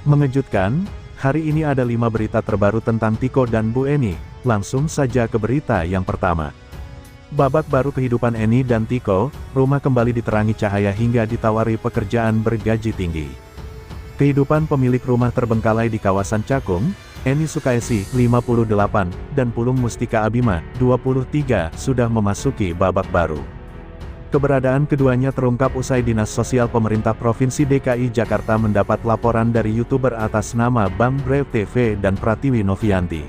Mengejutkan, hari ini ada 5 berita terbaru tentang Tiko dan Bu Eni. Langsung saja ke berita yang pertama. Babak baru kehidupan Eni dan Tiko, rumah kembali diterangi cahaya hingga ditawari pekerjaan bergaji tinggi. Kehidupan pemilik rumah terbengkalai di kawasan Cakung, Eni Sukaisi, 58, dan Pulung Mustika Abima, 23, sudah memasuki babak baru. Keberadaan keduanya terungkap usai Dinas Sosial Pemerintah Provinsi DKI Jakarta mendapat laporan dari YouTuber atas nama Bang Brave TV dan Pratiwi Novianti.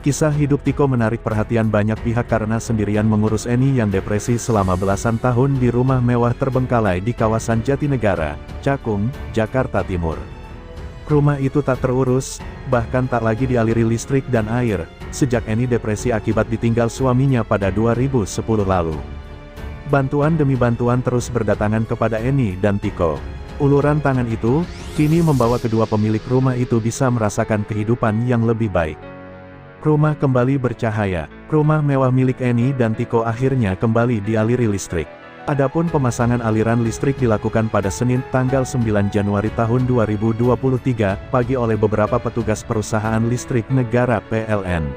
Kisah hidup Tiko menarik perhatian banyak pihak karena sendirian mengurus Eni yang depresi selama belasan tahun di rumah mewah terbengkalai di kawasan Jatinegara, Cakung, Jakarta Timur. Rumah itu tak terurus, bahkan tak lagi dialiri listrik dan air, sejak Eni depresi akibat ditinggal suaminya pada 2010 lalu. Bantuan demi bantuan terus berdatangan kepada Eni dan Tiko. Uluran tangan itu, kini membawa kedua pemilik rumah itu bisa merasakan kehidupan yang lebih baik. Rumah kembali bercahaya, rumah mewah milik Eni dan Tiko akhirnya kembali dialiri listrik. Adapun pemasangan aliran listrik dilakukan pada Senin, tanggal 9 Januari tahun 2023, pagi oleh beberapa petugas perusahaan listrik negara PLN.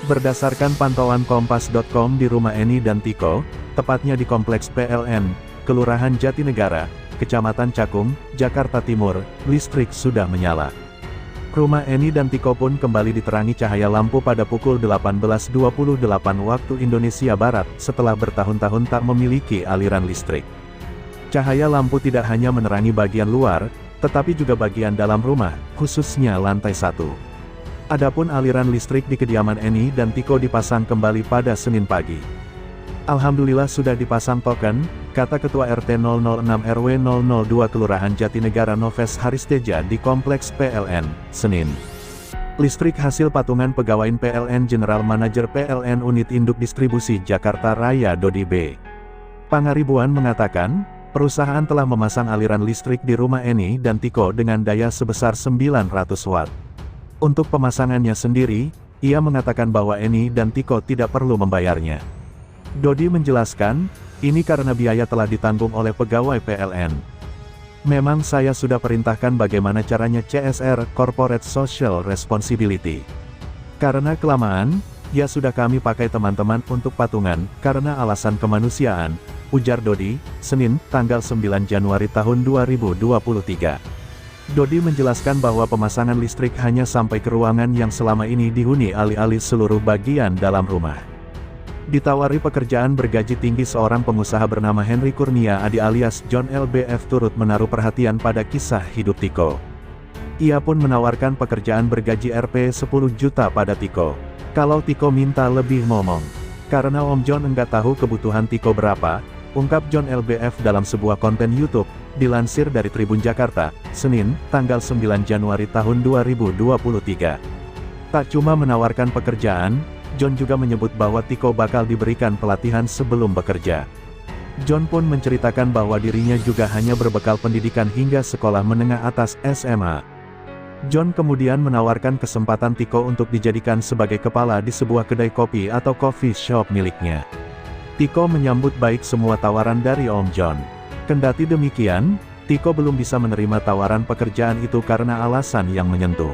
Berdasarkan pantauan Kompas.com di rumah Eni dan Tiko, tepatnya di Kompleks PLN, Kelurahan Jatinegara, Kecamatan Cakung, Jakarta Timur, listrik sudah menyala. Rumah Eni dan Tiko pun kembali diterangi cahaya lampu pada pukul 18.28 waktu Indonesia Barat, setelah bertahun-tahun tak memiliki aliran listrik. Cahaya lampu tidak hanya menerangi bagian luar, tetapi juga bagian dalam rumah, khususnya lantai 1. Adapun aliran listrik di kediaman Eni dan Tiko dipasang kembali pada Senin pagi. Alhamdulillah sudah dipasang token, kata Ketua RT 006 RW 002 Kelurahan Jatinegara Noves Haristeja di Kompleks PLN, Senin. Listrik hasil patungan pegawai PLN General Manager PLN Unit Induk Distribusi Jakarta Raya Dodi B. Pangaribuan mengatakan, perusahaan telah memasang aliran listrik di rumah Eni dan Tiko dengan daya sebesar 900 watt. Untuk pemasangannya sendiri, ia mengatakan bahwa Eni dan Tiko tidak perlu membayarnya. Dodi menjelaskan, ini karena biaya telah ditanggung oleh pegawai PLN. Memang saya sudah perintahkan bagaimana caranya CSR, Corporate Social Responsibility. Karena kelamaan, ya sudah kami pakai teman-teman untuk patungan, karena alasan kemanusiaan, ujar Dodi, Senin, tanggal 9 Januari tahun 2023. Dodi menjelaskan bahwa pemasangan listrik hanya sampai ke ruangan yang selama ini dihuni alih-alih seluruh bagian dalam rumah. Ditawari pekerjaan bergaji tinggi, seorang pengusaha bernama Henry Kurnia Adi alias John LBF turut menaruh perhatian pada kisah hidup Tiko. Ia pun menawarkan pekerjaan bergaji Rp 10 juta pada Tiko. Kalau Tiko minta lebih ngomong. Karena Om John enggak tahu kebutuhan Tiko berapa, ungkap John LBF dalam sebuah konten YouTube. Dilansir dari Tribun Jakarta, Senin, tanggal 9 Januari tahun 2023. Tak cuma menawarkan pekerjaan, John juga menyebut bahwa Tiko bakal diberikan pelatihan sebelum bekerja. John pun menceritakan bahwa dirinya juga hanya berbekal pendidikan hingga sekolah menengah atas SMA. John kemudian menawarkan kesempatan Tiko untuk dijadikan sebagai kepala di sebuah kedai kopi atau coffee shop miliknya. Tiko menyambut baik semua tawaran dari Om John. Kendati demikian, Tiko belum bisa menerima tawaran pekerjaan itu karena alasan yang menyentuh.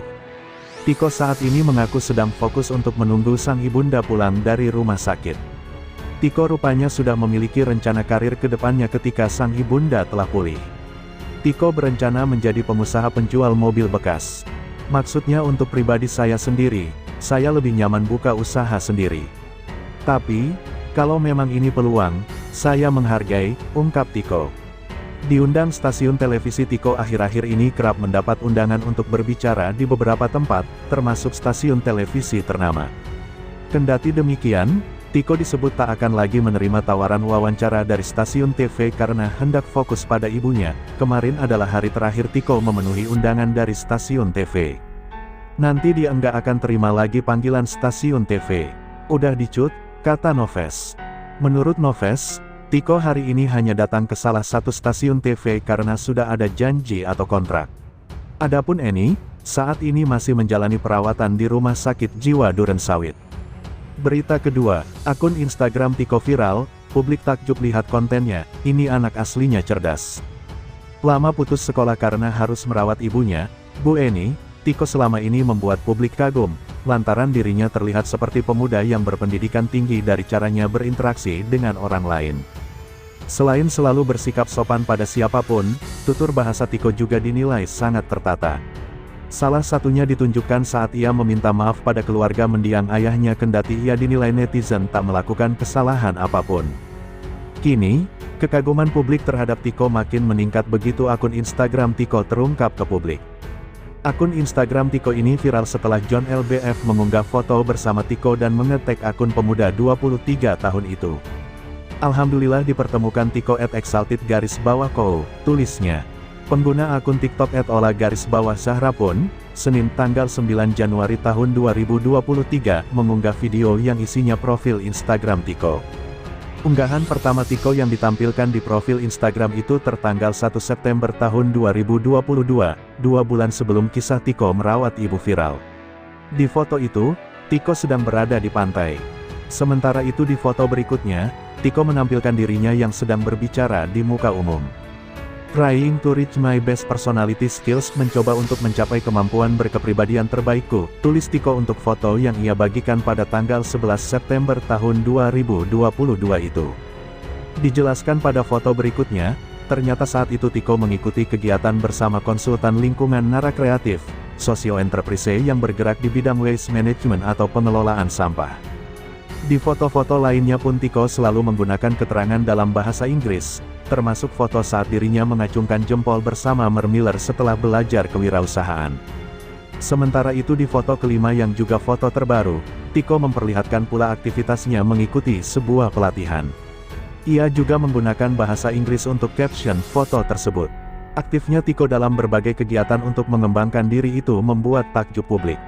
Tiko saat ini mengaku sedang fokus untuk menunggu sang ibunda pulang dari rumah sakit. Tiko rupanya sudah memiliki rencana karir ke depannya ketika sang ibunda telah pulih. Tiko berencana menjadi pengusaha penjual mobil bekas. Maksudnya untuk pribadi saya sendiri, saya lebih nyaman buka usaha sendiri. Tapi, kalau memang ini peluang, saya menghargai, ungkap Tiko. Diundang stasiun televisi, Tiko akhir-akhir ini kerap mendapat undangan untuk berbicara di beberapa tempat, termasuk stasiun televisi ternama. Kendati demikian, Tiko disebut tak akan lagi menerima tawaran wawancara dari stasiun TV karena hendak fokus pada ibunya. Kemarin adalah hari terakhir Tiko memenuhi undangan dari stasiun TV. Nanti dia enggak akan terima lagi panggilan stasiun TV. Udah dicut, kata Noves. Menurut Noves, Tiko hari ini hanya datang ke salah satu stasiun TV karena sudah ada janji atau kontrak. Adapun Eni, saat ini masih menjalani perawatan di Rumah Sakit Jiwa Durensawit. Berita kedua, akun Instagram Tiko viral, publik takjub lihat kontennya, ini anak aslinya cerdas. Lama putus sekolah karena harus merawat ibunya, Bu Eni, Tiko selama ini membuat publik kagum, lantaran dirinya terlihat seperti pemuda yang berpendidikan tinggi dari caranya berinteraksi dengan orang lain. Selain selalu bersikap sopan pada siapapun, tutur bahasa Tiko juga dinilai sangat tertata. Salah satunya ditunjukkan saat ia meminta maaf pada keluarga mendiang ayahnya kendati ia dinilai netizen tak melakukan kesalahan apapun. Kini, kekaguman publik terhadap Tiko makin meningkat begitu akun Instagram Tiko terungkap ke publik. Akun Instagram Tiko ini viral setelah John LBF mengunggah foto bersama Tiko dan nge-tag akun pemuda 23 tahun itu. Alhamdulillah dipertemukan Tiko @exalted_co, tulisnya. Pengguna akun TikTok @ola_Zahra pun, Senin tanggal 9 Januari tahun 2023, mengunggah video yang isinya profil Instagram Tiko. Unggahan pertama Tiko yang ditampilkan di profil Instagram itu tertanggal 1 September tahun 2022, 2 bulan sebelum kisah Tiko merawat ibu viral. Di foto itu, Tiko sedang berada di pantai. Sementara itu di foto berikutnya, Tiko menampilkan dirinya yang sedang berbicara di muka umum. Trying to reach my best personality skills, mencoba untuk mencapai kemampuan berkepribadian terbaikku, tulis Tiko untuk foto yang ia bagikan pada tanggal 11 September tahun 2022 itu. Dijelaskan pada foto berikutnya, ternyata saat itu Tiko mengikuti kegiatan bersama konsultan lingkungan Nara Kreatif, socio-enterprise yang bergerak di bidang waste management atau pengelolaan sampah. Di foto-foto lainnya pun Tiko selalu menggunakan keterangan dalam bahasa Inggris, termasuk foto saat dirinya mengacungkan jempol bersama Miller setelah belajar kewirausahaan. Sementara itu di foto kelima yang juga foto terbaru, Tiko memperlihatkan pula aktivitasnya mengikuti sebuah pelatihan. Ia juga menggunakan bahasa Inggris untuk caption foto tersebut. Aktifnya Tiko dalam berbagai kegiatan untuk mengembangkan diri itu membuat takjub publik.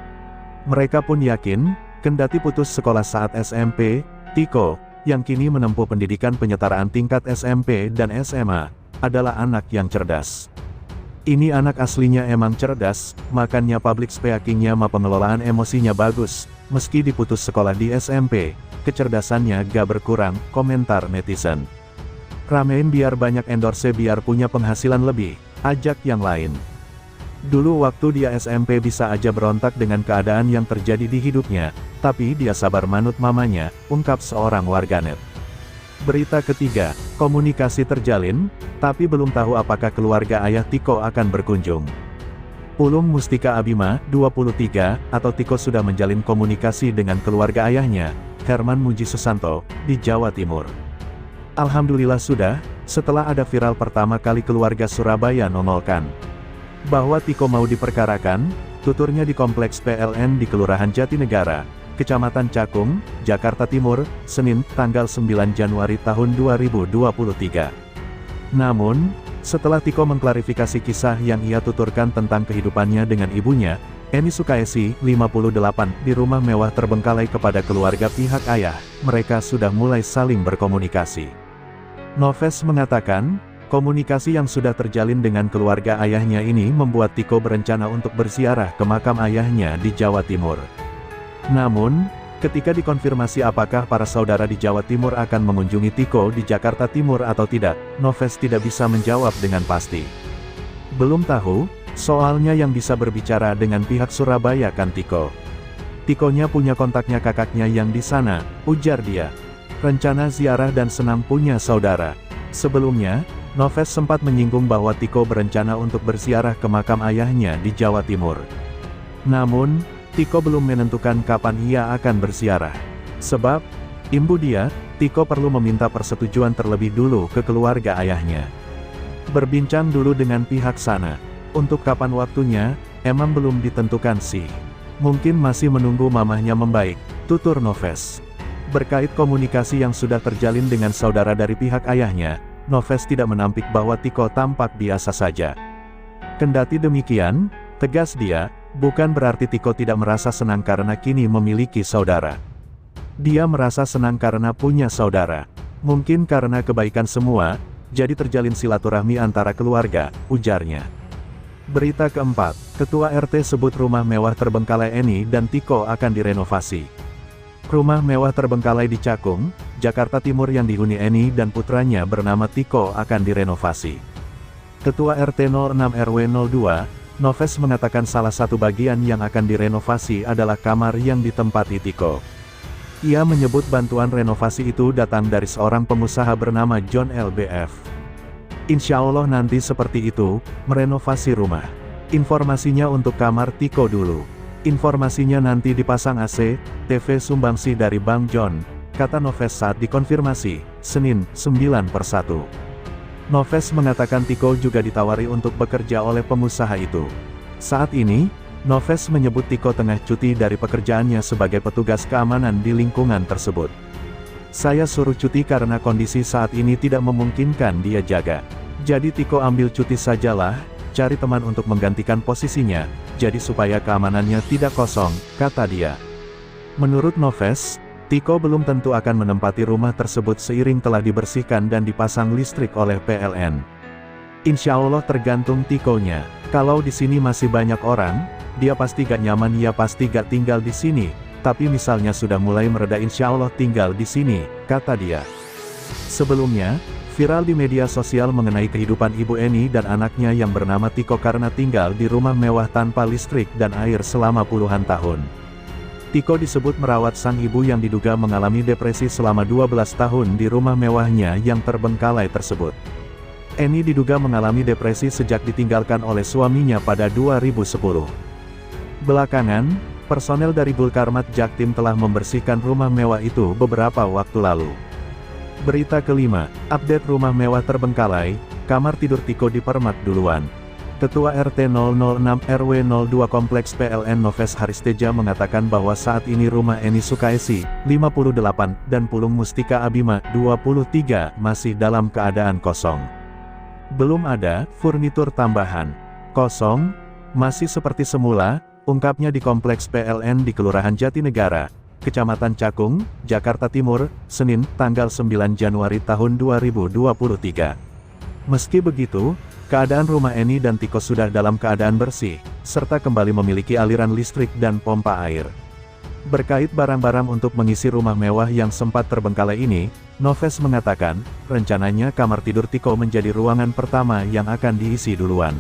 Mereka pun yakin, kendati putus sekolah saat SMP, Tiko, yang kini menempuh pendidikan penyetaraan tingkat SMP dan SMA, adalah anak yang cerdas. Ini anak aslinya emang cerdas, makanya public speakingnya sama pengelolaan emosinya bagus, meski diputus sekolah di SMP, kecerdasannya gak berkurang, komentar netizen. Ramein biar banyak endorse biar punya penghasilan lebih, ajak yang lain. Dulu waktu dia SMP bisa aja berontak dengan keadaan yang terjadi di hidupnya, tapi dia sabar manut mamanya, ungkap seorang warganet. Berita ketiga, komunikasi terjalin, tapi belum tahu apakah keluarga ayah Tiko akan berkunjung. Pulung Mustika Abima, 23, atau Tiko sudah menjalin komunikasi dengan keluarga ayahnya, Herman Muji Susanto, di Jawa Timur. Alhamdulillah sudah, setelah ada viral pertama kali keluarga Surabaya nongolkan bahwa Tiko mau diperkarakan, tuturnya di Kompleks PLN di Kelurahan Jatinegara, Kecamatan Cakung, Jakarta Timur, Senin, tanggal 9 Januari tahun 2023. Namun, setelah Tiko mengklarifikasi kisah yang ia tuturkan tentang kehidupannya dengan ibunya, Eni Sukaesi, 58, di rumah mewah terbengkalai kepada keluarga pihak ayah, mereka sudah mulai saling berkomunikasi. Noves mengatakan, komunikasi yang sudah terjalin dengan keluarga ayahnya ini membuat Tiko berencana untuk berziarah ke makam ayahnya di Jawa Timur. Namun, ketika dikonfirmasi apakah para saudara di Jawa Timur akan mengunjungi Tiko di Jakarta Timur atau tidak, Noves tidak bisa menjawab dengan pasti. Belum tahu, soalnya yang bisa berbicara dengan pihak Surabaya kan Tiko. Tikonya punya kontaknya kakaknya yang di sana, ujar dia. Rencana ziarah dan senang punya saudara. Sebelumnya, Noves sempat menyinggung bahwa Tiko berencana untuk berziarah ke makam ayahnya di Jawa Timur. Namun, Tiko belum menentukan kapan ia akan berziarah. Sebab, imbu dia, Tiko perlu meminta persetujuan terlebih dulu ke keluarga ayahnya. Berbincang dulu dengan pihak sana. Untuk kapan waktunya, emang belum ditentukan sih. Mungkin masih menunggu mamahnya membaik, tutur Noves. Berkait komunikasi yang sudah terjalin dengan saudara dari pihak ayahnya, Noves tidak menampik bahwa Tiko tampak biasa saja. Kendati demikian, tegas dia, bukan berarti Tiko tidak merasa senang karena kini memiliki saudara. Dia merasa senang karena punya saudara. Mungkin karena kebaikan semua, jadi terjalin silaturahmi antara keluarga, ujarnya. Berita keempat, Ketua RT sebut rumah mewah terbengkalai Eni dan Tiko akan direnovasi. Rumah mewah terbengkalai di Cakung, Jakarta Timur yang dihuni Eni dan putranya bernama Tiko akan direnovasi. Ketua RT 06 RW 02, Noves mengatakan salah satu bagian yang akan direnovasi adalah kamar yang ditempati Tiko. Ia menyebut bantuan renovasi itu datang dari seorang pengusaha bernama John LBF. Insya Allah nanti seperti itu, merenovasi rumah. Informasinya untuk kamar Tiko dulu. Informasinya nanti dipasang AC, TV sumbangsi dari Bang John, kata Noves saat dikonfirmasi, Senin, 9/1. Noves mengatakan Tiko juga ditawari untuk bekerja oleh pengusaha itu. Saat ini, Noves menyebut Tiko tengah cuti dari pekerjaannya sebagai petugas keamanan di lingkungan tersebut. Saya suruh cuti karena kondisi saat ini tidak memungkinkan dia jaga. Jadi Tiko ambil cuti sajalah, cari teman untuk menggantikan posisinya, jadi supaya keamanannya tidak kosong, kata dia. Menurut Noves, Tiko belum tentu akan menempati rumah tersebut seiring telah dibersihkan dan dipasang listrik oleh PLN. Insya Allah tergantung Tikonya. Kalau di sini masih banyak orang, dia pasti gak nyaman, ya pasti gak tinggal di sini. Tapi misalnya sudah mulai mereda, insya Allah tinggal di sini, kata dia. Sebelumnya, viral di media sosial mengenai kehidupan Ibu Eni dan anaknya yang bernama Tiko karena tinggal di rumah mewah tanpa listrik dan air selama puluhan tahun. Tiko disebut merawat sang ibu yang diduga mengalami depresi selama 12 tahun di rumah mewahnya yang terbengkalai tersebut. Eni diduga mengalami depresi sejak ditinggalkan oleh suaminya pada 2010. Belakangan, personel dari Bulkarmat Jaktim telah membersihkan rumah mewah itu beberapa waktu lalu. Berita kelima, update rumah mewah terbengkalai, kamar tidur Tiko dipermak duluan. Ketua RT 006 RW 02 Kompleks PLN Noves Haristeja mengatakan bahwa saat ini rumah Eni Sukaisi, 58, dan Pulung Mustika Abima, 23, masih dalam keadaan kosong. Belum ada furnitur tambahan. Kosong, masih seperti semula, ungkapnya di Kompleks PLN di Kelurahan Jatinegara, Kecamatan Cakung, Jakarta Timur, Senin, tanggal 9 Januari tahun 2023. Meski begitu, keadaan rumah Eni dan Tiko sudah dalam keadaan bersih, serta kembali memiliki aliran listrik dan pompa air. Berkait barang-barang untuk mengisi rumah mewah yang sempat terbengkalai ini, Noves mengatakan, rencananya kamar tidur Tiko menjadi ruangan pertama yang akan diisi duluan.